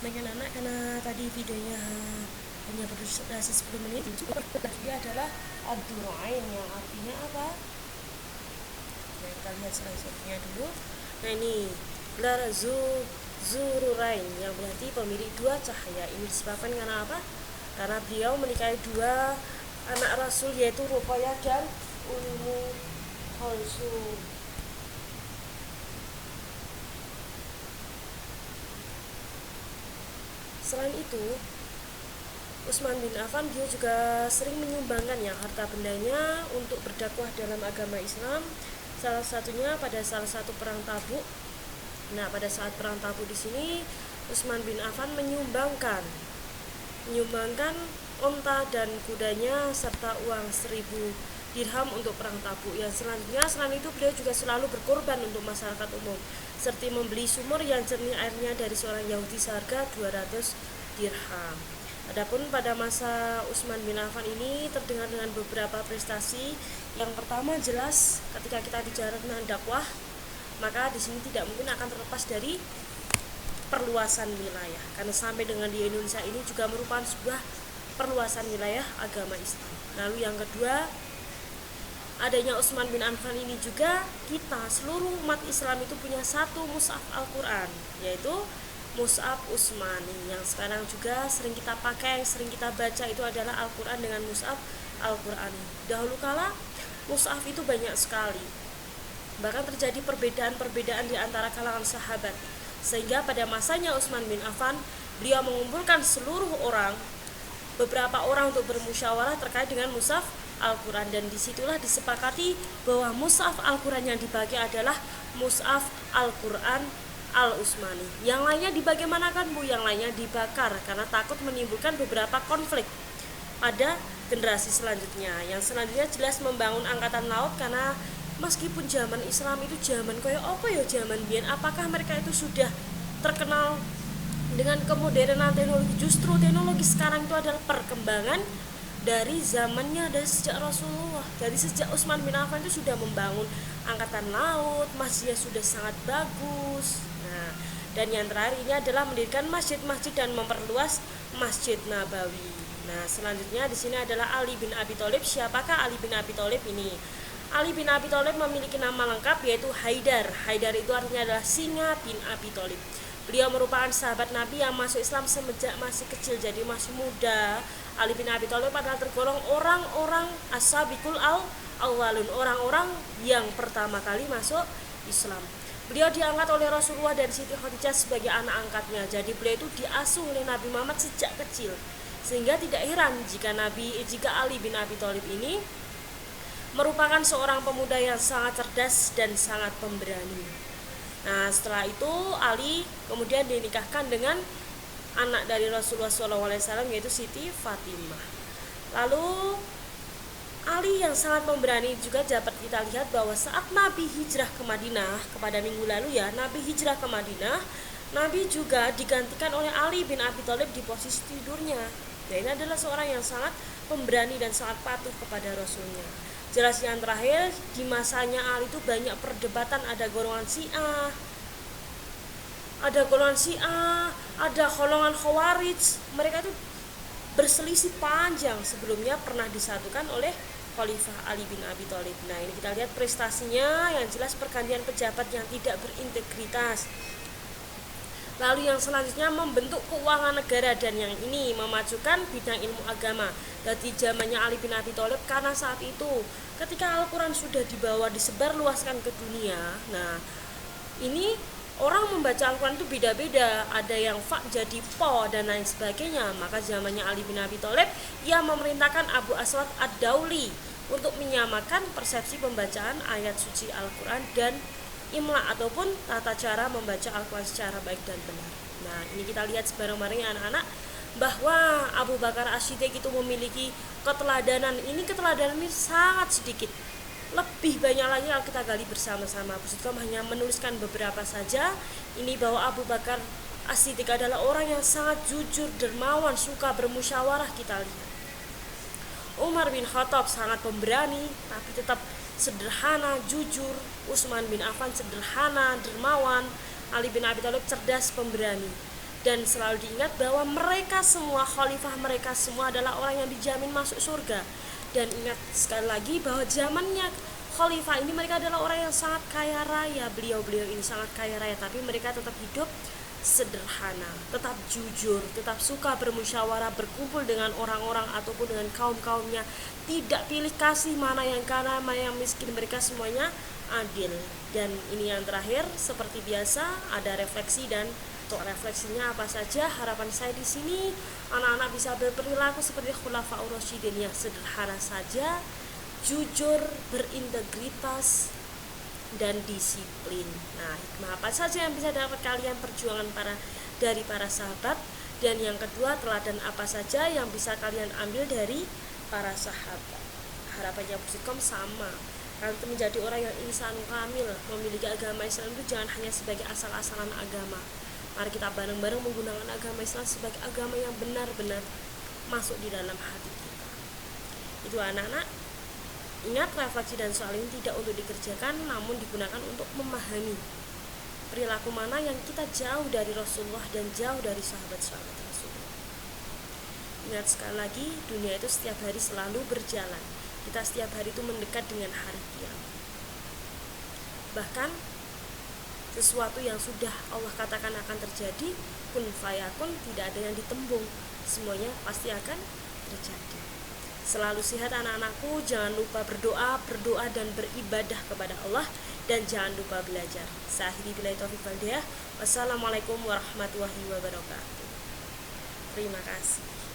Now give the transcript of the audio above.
Baik anak-anak, karena tadi videonya hanya berdurasi 10 menit, dia adalah ad-durain yang artinya apa? Nah, kita lihat selanjutnya dulu. Nah, ini gelar zururain yang berarti pemilik dua cahaya. Ini disebabkan karena apa? Karena beliau menikahi dua anak rasul, yaitu Ruqayyah dan Ummu Kulsum. Selain itu, Utsman bin Affan dia juga sering menyumbangkan ya harta bendanya untuk berdakwah dalam agama Islam. Salah satunya pada salah satu perang Tabuk. Nah, pada saat perang Tabuk di sini Utsman bin Affan menyumbangkan onta dan kudanya serta uang 1000 dirham untuk perang Tabuk. Yang selanjutnya, selain itu beliau juga selalu berkorban untuk masyarakat umum, seperti membeli sumur yang jernih airnya dari seorang Yahudi seharga 200 dirham. Adapun pada masa Utsman bin Affan ini terdengar dengan beberapa prestasi. Yang pertama jelas ketika kita bicara tentang dakwah, maka di sini tidak mungkin akan terlepas dari perluasan wilayah, karena sampai dengan di Indonesia ini juga merupakan sebuah perluasan wilayah agama Islam. Lalu yang kedua, adanya Utsman bin Affan ini juga kita seluruh umat Islam itu punya satu mushaf Al-Quran, yaitu mushaf Utsmani, yang sekarang juga sering kita pakai, sering kita baca itu adalah Al-Quran dengan mushaf Al-Qurani. Dahulu kala mushaf itu banyak sekali, bahkan terjadi perbedaan-perbedaan di antara kalangan sahabat, sehingga pada masanya Utsman bin Affan beliau mengumpulkan seluruh beberapa orang untuk bermusyawarah terkait dengan mushaf Al-Quran, dan disitulah disepakati bahwa mushaf Al-Quran yang dibagi adalah mushaf Al-Quran Al-Utsmani. Yang lainnya dibagaimanakan Bu? Yang lainnya dibakar karena takut menimbulkan beberapa konflik pada generasi selanjutnya. Yang selanjutnya jelas membangun angkatan laut, karena meskipun zaman Islam itu zaman koyo apa ya zaman biyen, apakah mereka itu sudah terkenal dengan kemodernan teknologi? Justru teknologi sekarang itu adalah perkembangan dari zamannya, dari sejak Rasulullah, dari sejak Utsman bin Affan itu sudah membangun angkatan laut, masjidnya sudah sangat bagus. Nah, dan yang terakhir ini adalah mendirikan masjid-masjid dan memperluas Masjid Nabawi. Nah, selanjutnya di sini adalah Ali bin Abi Thalib. Siapakah Ali bin Abi Thalib ini? Ali bin Abi Thalib memiliki nama lengkap yaitu Haidar. Haidar itu artinya adalah singa bin Abi Thalib. Beliau merupakan sahabat Nabi yang masuk Islam semenjak masih kecil, jadi masih muda. Ali bin Abi Thalib adalah tergolong orang-orang as-sabiqul awwalun, orang-orang yang pertama kali masuk Islam. Beliau diangkat oleh Rasulullah dan Siti Khadijah sebagai anak angkatnya. Jadi beliau itu diasuh oleh Nabi Muhammad sejak kecil. Sehingga tidak heran jika Ali bin Abi Thalib ini merupakan seorang pemuda yang sangat cerdas dan sangat pemberani. Nah, setelah itu Ali kemudian dinikahkan dengan anak dari Rasulullah SAW, yaitu Siti Fatimah. Lalu Ali yang sangat pemberani juga dapat kita lihat bahwa saat Nabi hijrah ke Madinah, kepada minggu lalu ya, Nabi hijrah ke Madinah, Nabi juga digantikan oleh Ali bin Abi Thalib di posisi tidurnya. Dan ini adalah seorang yang sangat pemberani dan sangat patuh kepada Rasulnya. Jelas yang terakhir, di masanya Ali itu banyak perdebatan, ada golongan Syiah, ada golongan Khawarij. Mereka itu berselisih panjang, sebelumnya pernah disatukan oleh Khalifah Ali bin Abi Thalib. Nah, ini kita lihat prestasinya, yang jelas pergantian pejabat yang tidak berintegritas. Lalu yang selanjutnya membentuk keuangan negara, dan yang ini memajukan bidang ilmu agama. Dari zamannya Ali bin Abi Thalib, karena saat itu ketika Al-Quran sudah disebarluaskan ke dunia. Nah, ini orang membaca Al-Quran itu beda-beda, ada yang fa jadi po dan lain sebagainya. Maka zamannya Ali bin Abi Thalib, ia memerintahkan Abu Aswad Ad-Dauli untuk menyamakan persepsi pembacaan ayat suci Al-Quran dan imla ataupun tata cara membaca Al-Quran secara baik dan benar. Nah, ini kita lihat bareng-bareng ya anak-anak, bahwa Abu Bakar As-Siddiq itu memiliki keteladanan. Ini keteladanan ini sangat sedikit. Lebih banyak lagi kalau kita gali bersama-sama. Pusatkom hanya menuliskan beberapa saja. Ini bahwa Abu Bakar As-Siddiq adalah orang yang sangat jujur, dermawan, suka bermusyawarah. Kita lihat Umar bin Khattab sangat pemberani tapi tetap sederhana, jujur. Utsman bin Affan sederhana, dermawan. Ali bin Abi Thalib cerdas, pemberani. Dan selalu diingat bahwa mereka semua, khalifah mereka semua adalah orang yang dijamin masuk surga. Dan ingat sekali lagi bahwa zamannya khalifah ini mereka adalah orang yang sangat kaya raya. Beliau-beliau ini sangat kaya raya, tapi mereka tetap hidup sederhana, tetap jujur, tetap suka bermusyawarah, berkumpul dengan orang-orang ataupun dengan kaum-kaumnya, tidak pilih kasih mana yang kaya mana yang miskin, mereka semuanya adil. Dan ini yang terakhir, seperti biasa ada refleksi, dan untuk refleksinya apa saja, harapan saya di sini anak-anak bisa berperilaku seperti khulafaur rasyidin yang sederhana saja, jujur, berintegritas, dan disiplin. Nah, hikmah apa saja yang bisa dapat kalian perjuangan dari para sahabat? Dan yang kedua, teladan apa saja yang bisa kalian ambil dari para sahabat? Harapannya Pusitkom sama, kalian itu menjadi orang yang insan kamil, memiliki agama Islam itu jangan hanya sebagai asal-asalan agama. Mari kita bareng-bareng menggunakan agama Islam sebagai agama yang benar-benar masuk di dalam hati kita. Itu anak-anak, ingat refleksi dan soal ini tidak untuk dikerjakan, namun digunakan untuk memahami perilaku mana yang kita jauh dari Rasulullah dan jauh dari sahabat-sahabat Rasulullah. Ingat sekali lagi, dunia itu setiap hari selalu berjalan. Kita setiap hari itu mendekat dengan hari kiamat. Bahkan sesuatu yang sudah Allah katakan akan terjadi, kun fayakun, tidak ada yang ditembung, semuanya pasti akan terjadi. Selalu sehat anak-anakku, jangan lupa berdoa dan beribadah kepada Allah, dan jangan lupa belajar. Saya akhiri billahi taufiq wal hidayah. Wassalamualaikum warahmatullahi wabarakatuh. Terima kasih.